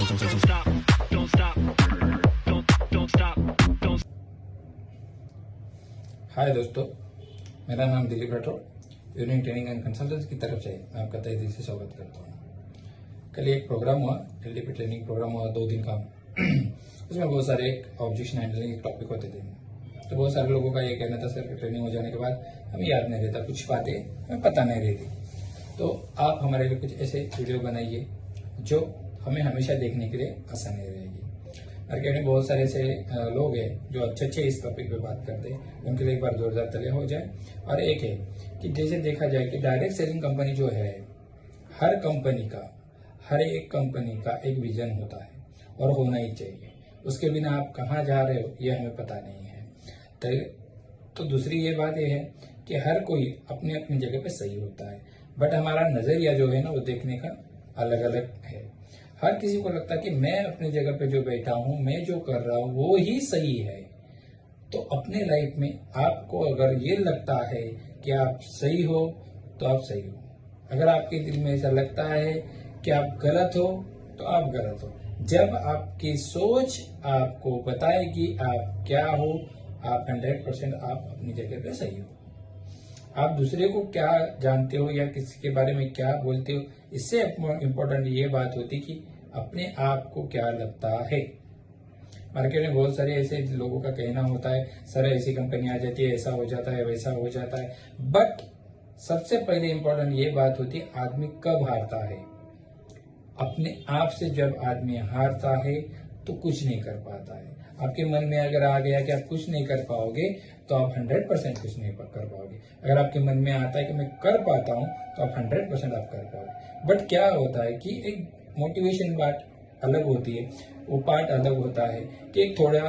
stop, don't stop, don't stop, don't. हाय दोस्तों, मेरा नाम Dilip Rathore union training and consultancy की तरफ से मैं आपका तहे दिल से स्वागत करता हूँ। कल एक प्रोग्राम हुआ, एलडीपी ट्रेनिंग प्रोग्राम हुआ 2 दिन का। उसमें बहुत सारे ऑब्जेक्शन हैंडलिंग के टॉपिक होते थे। तो बहुत सारे लोगों का ये कहना था, सर ट्रेनिंग हो जाने के बाद हमें याद नहीं रहता, कुछ बातें हमें पता नहीं रहती। तो आप हमारे लिए कुछ ऐसे वीडियो बनाइए जो हमें हमेशा देखने के लिए आसानी रहेगी। मार्केट में बहुत सारे ऐसे लोग हैं जो अच्छे इस टॉपिक पे बात करते हैं, उनके लिए एक बार जोरदार तालियां हो जाए। और एक है कि जैसे देखा जाए कि डायरेक्ट सेलिंग कंपनी जो है, हर एक कंपनी का एक विजन होता है और होना ही चाहिए। उसके बिना आप कहाँ जा रहे हो ये हमें पता नहीं है। तो दूसरी ये बात ये है कि हर कोई अपनी अपनी जगह पे सही होता है, बट हमारा नजरिया जो है ना वो देखने का अलग अलग है। हर किसी को लगता है कि मैं अपनी जगह पे जो बैठा हूं, मैं जो कर रहा हूं वो ही सही है। तो अपने लाइफ में आपको अगर ये लगता है कि आप सही हो तो आप सही हो। अगर आपके दिल में ऐसा लगता है कि आप गलत हो तो आप गलत हो। जब आपकी सोच आपको बताएगी आप क्या हो, आप 100% आप अपनी जगह पे सही हो। आप दूसरे को क्या जानते हो या किसी के बारे में क्या बोलते हो, इससे इम्पोर्टेंट ये बात होती कि अपने आप को क्या लगता है। मार्केट में बहुत सारे ऐसे लोगों का कहना होता है, सर ऐसी कंपनी आ जाती है, ऐसा हो जाता है, वैसा हो जाता है। बट सबसे पहले इम्पोर्टेंट ये बात होती है, आदमी कब हारता है। अपने आप से जब आदमी हारता है तो कुछ नहीं कर पाता है। आपके मन में अगर आ गया कि आप कुछ नहीं कर पाओगे तो आप 100% कुछ नहीं कर पाओगे। अगर आपके मन में आता है कि मैं कर पाता हूं तो आप 100% आप कर पाओगे। बट क्या होता है कि एक मोटिवेशन बात अलग होती है, वो पार्ट अलग होता है कि एक थोड़ा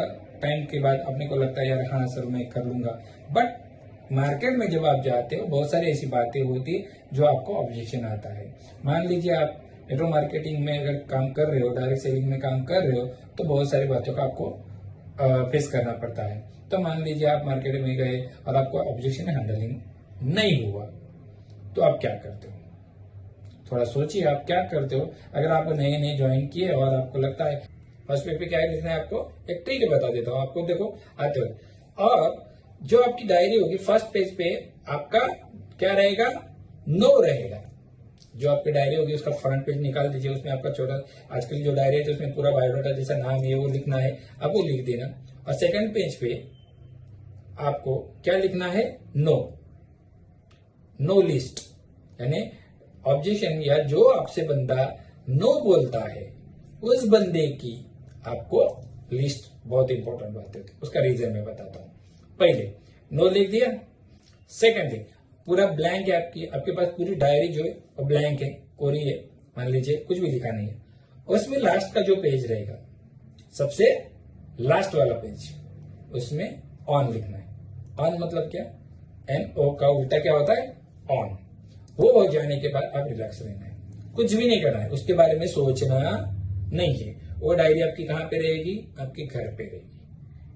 टाइम के बाद अपने को लगता है यार हाँ सर मैं कर लूंगा। बट मार्केट में जब आप जाते हो बहुत सारी ऐसी बातें होती है जो आपको ऑब्जेक्शन आता है। मान लीजिए आप नेटवर्क मार्केटिंग में अगर काम कर रहे हो, डायरेक्ट सेलिंग में काम कर रहे हो, तो बहुत सारी बातों का आपको फेस करना पड़ता है। तो मान लीजिए आप मार्केट में गए और आपको ऑब्जेक्शन हैंडलिंग नहीं हुआ तो आप क्या करते हो? थोड़ा सोचिए आप क्या करते हो। अगर आप नए ज्वाइन किए और आपको लगता है फर्स्ट पेज पे क्या लिखना है, आपको एक ट्रिक बता देता हूँ आपको, देखो आते हो। और जो आपकी डायरी होगी फर्स्ट पेज पे आपका क्या रहेगा, नो रहेगा। जो आपकी डायरी होगी उसका फ्रंट पेज निकाल दीजिए, उसमें आपका छोटा आजकल जो डायरी है तो उसमें पूरा बायोडाटा जैसा नाम है वो लिखना है, आप वो लिख देना। और सेकंड पेज पे आपको क्या लिखना है, नो लिस्ट, यानी ऑब्जेक्शन या जो आपसे बंदा नो बोलता है उस बंदे की आपको लिस्ट, बहुत इंपॉर्टेंट बात है उसका रीजन मैं बताता हूं। पहले नो लिख दिया, सेकंड थिंग पूरा ब्लैंक है, आपके पास पूरी डायरी जो है वो ब्लैंक है, कोरी है, मान लीजिए कुछ भी लिखा नहीं है। उसमें लास्ट का जो पेज रहेगा, सबसे लास्ट वाला पेज, उसमें ऑन लिखना है। ऑन मतलब क्या, NO का उल्टा क्या होता है, ऑन। वो हो जाने के बाद आप रिलैक्स रहना है, कुछ भी नहीं करना है, उसके बारे में सोचना नहीं है। वो डायरी आपकी कहां पे रहेगी, आपके घर पे रहेगी।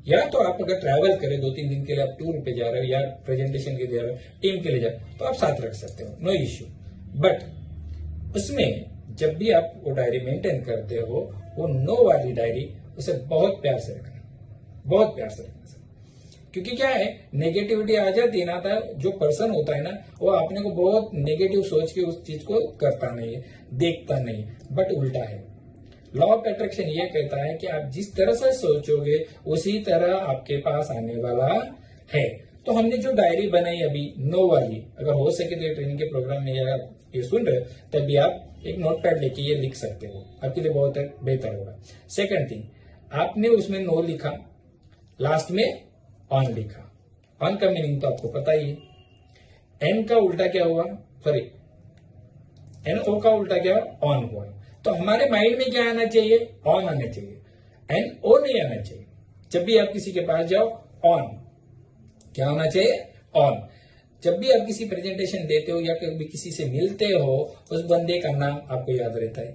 या तो आप अगर ट्रैवल करें 2-3 दिन के लिए, आप टूर पे जा रहे हो या प्रेजेंटेशन के लिए जा रहे हो, टीम के लिए जा रहे हो, तो आप साथ रख सकते हो, नो इश्यू। बट उसमें जब भी आप वो डायरी मेंटेन करते हो, वो नो वाली डायरी उसे बहुत प्यार से रखना, बहुत प्यार से रखना। क्योंकि क्या है, नेगेटिविटी आ जाती है ना, जो पर्सन होता है ना वो अपने को बहुत नेगेटिव सोच के उस चीज को करता नहीं है, देखता नहीं है। बट उल्टा है, लॉ ऑफ अट्रैक्शन ये कहता है कि आप जिस तरह से सोचोगे उसी तरह आपके पास आने वाला है। तो हमने जो डायरी बनाई अभी नो वाली, अगर हो सके तो ट्रेनिंग के प्रोग्राम में अगर आप ये सुन रहे हो तभी आप एक नोट पैड लेके ये लिख सकते हो, आपके लिए बहुत बेहतर होगा। सेकंड थिंग, आपने उसमें नो लिखा, लास्ट में ऑन लिखा। ऑन का मीनिंग तो आपको पता ही है, एन का उल्टा क्या हुआ, सॉरी NO का उल्टा क्या, ऑन हुआ। तो हमारे माइंड में क्या आना चाहिए, ऑन आना चाहिए, NO नहीं आना चाहिए। जब भी आप किसी के पास जाओ, ऑन क्या होना चाहिए, ऑन। जब भी आप किसी प्रेजेंटेशन देते हो या कभी किसी से मिलते हो, उस बंदे का नाम आपको याद रहता है।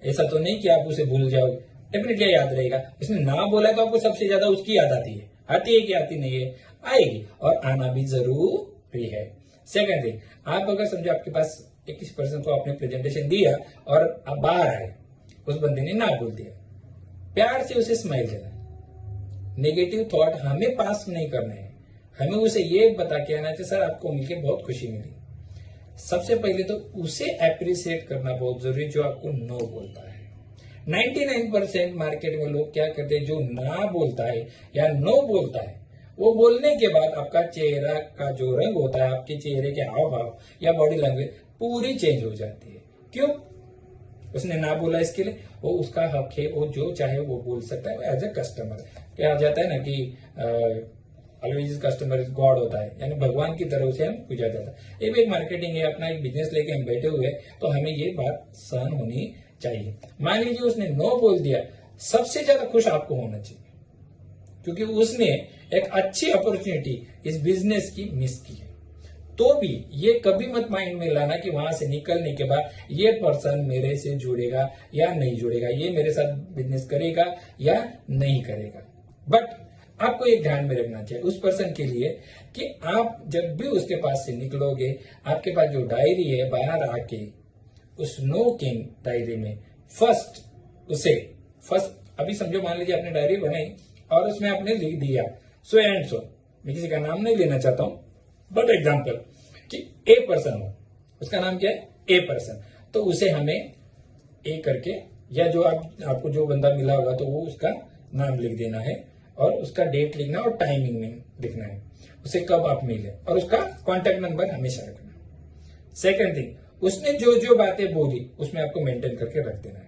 ऐसा तो नहीं कि आप उसे भूल जाओगे, डेफिनेटली याद रहेगा। उसने नाम बोला तो आपको सबसे ज्यादा उसकी याद आती है, आती है कि आती नहीं है, आएगी, और आना भी जरूरी है। सेकंड थिंग, आप अगर समझो आपके पास 21 पर्सन को आपने प्रेजेंटेशन दिया और आप बाहर आए, उस बंदे ने ना बोल दिया, प्यार से उसे स्माइल देना। नेगेटिव थॉट हमें पास नहीं करना है, हमें उसे ये बता के आना चाहिए सर आपको मिलके बहुत खुशी मिली। सबसे पहले तो उसे अप्रिशिएट करना बहुत जरूरी जो आपको नो बोलता है। 99% मार्केट में लोग क्या करते हैं, जो ना बोलता है या नो बोलता है, वो बोलने के बाद आपका चेहरा का जो रंग होता है, आपके चेहरे के हाव भाव या बॉडी लैंग्वेज पूरी चेंज हो जाती है। क्यों? उसने ना बोला, इसके लिए वो उसका हक है, वो जो चाहे वो बोल सकता है एज ए कस्टमर। क्या आ जाता है ना कि ऑलवेज कस्टमर इज गॉड होता है, यानी भगवान की तरफ से हम पूजा जाता है। ये भी एक मार्केटिंग है, अपना एक बिजनेस लेके हम बैठे हुए हैं, तो हमें ये बात सहन होनी चाहिए। मान लीजिए उसने नो बोल दिया, सबसे ज्यादा खुश आपको होना चाहिए, क्योंकि उसने एक अच्छी अपॉर्चुनिटी इस बिजनेस की मिस की है। तो भी ये कभी मत माइंड में लाना कि वहां से निकलने के बाद ये पर्सन मेरे से जुड़ेगा या नहीं जुड़ेगा, ये मेरे साथ बिजनेस करेगा या नहीं करेगा। बट आपको एक ध्यान में रखना चाहिए उस पर्सन के लिए कि आप जब भी उसके पास से निकलोगे, आपके पास जो डायरी है, बाहर आके उस नो के डायरी में फर्स्ट अभी समझो, मान लीजिए आपने डायरी बनाई और उसमें आपने लिख दिया सो एंड सो, मैं किसी का नाम नहीं लेना चाहता हूं, बट एग्जाम्पल कि ए पर्सन हो, उसका नाम क्या है, ए पर्सन, तो उसे हमें ए करके या जो आपको जो बंदा मिला होगा तो वो उसका नाम लिख देना है और उसका डेट लिखना और टाइमिंग में लिखना है, उसे कब आप मिले और उसका कॉन्टेक्ट नंबर हमेशा रखना। सेकंड थिंग, उसने जो जो बातें बोली उसमें आपको मेंटेन करके रख देना है।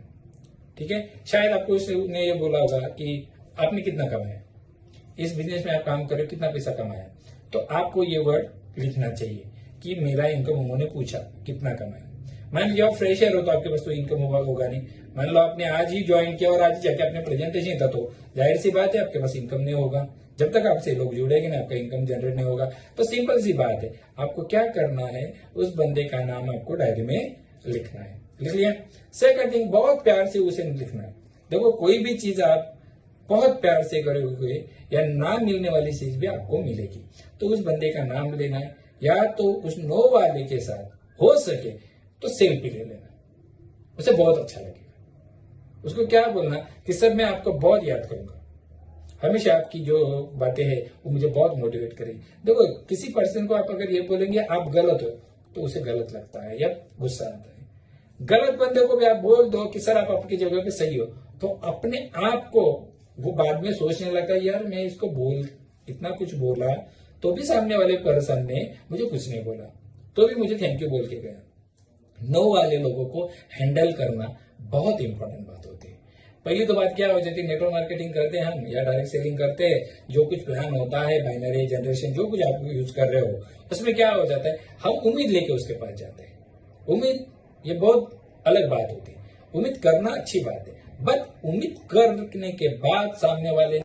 ठीक है, शायद आपको उसने ये बोला होगा कि आपने कितना कमाया, इस बिजनेस में आप काम कर रहे हो, कितना पैसा कमाया, तो आपको ये वर्ड लिखना चाहिए कि मेरा इनकम उन्होंने पूछा कितना कमाया। मान लीजिए आप फ्रेशर हो तो आपके पास तो इनकम होगा नहीं। मान लो आपने आज ही ज्वाइन किया और आज ही जाके अपने प्रेजेंटेशन था, तो जाहिर सी बात है आपके पास इनकम नहीं होगा। जब तक आपसे लोग जुड़ेंगे ना, आपका इनकम जनरेट नहीं होगा। तो सिंपल सी बात है, आपको क्या करना है, उस बंदे का नाम आपको डायरी में लिखना है। लिख लिया? सेकंड थिंग, बहुत प्यार से उसे लिखना है। देखो, कोई भी चीज आप बहुत प्यार से करे हुए या ना मिलने वाली चीज भी आपको मिलेगी, तो उस बंदे का नाम लेना है, या तो उस नो वाले के साथ हो सके तो सेल्फी ले लेना, उसे बहुत अच्छा लगेगा। उसको क्या बोलना कि सर मैं आपको बहुत याद करूंगा, हमेशा आपकी जो बातें हैं वो मुझे बहुत मोटिवेट करेगी। देखो, किसी पर्सन को आप अगर ये बोलेंगे आप गलत हो, तो उसे गलत लगता है या गुस्सा आता है। गलत बंदे को भी आप बोल दो कि सर आप आपकी जगह पे सही हो, तो अपने आप को वो बाद में सोचने लगता है, यार मैं इसको इतना कुछ बोला तो भी सामने वाले पर्सन ने मुझे कुछ नहीं बोला, तो भी मुझे थैंक यू बोल के गया। नो वाले लोगों को हैंडल करना बहुत इंपॉर्टेंट बात होती है। पहली तो बात क्या हो जाती है, नेटवर्क मार्केटिंग करते हैं हम या डायरेक्ट सेलिंग करते हैं, जो कुछ प्लान होता है, बाइनरी जनरेशन जो कुछ आप यूज कर रहे हो, उसमें क्या हो जाता है, हम उम्मीद लेके उसके पास जाते हैं। उम्मीद ये बहुत अलग बात होती है। उम्मीद करना अच्छी बात है, बट उम्मीद करने के बाद सामने वाले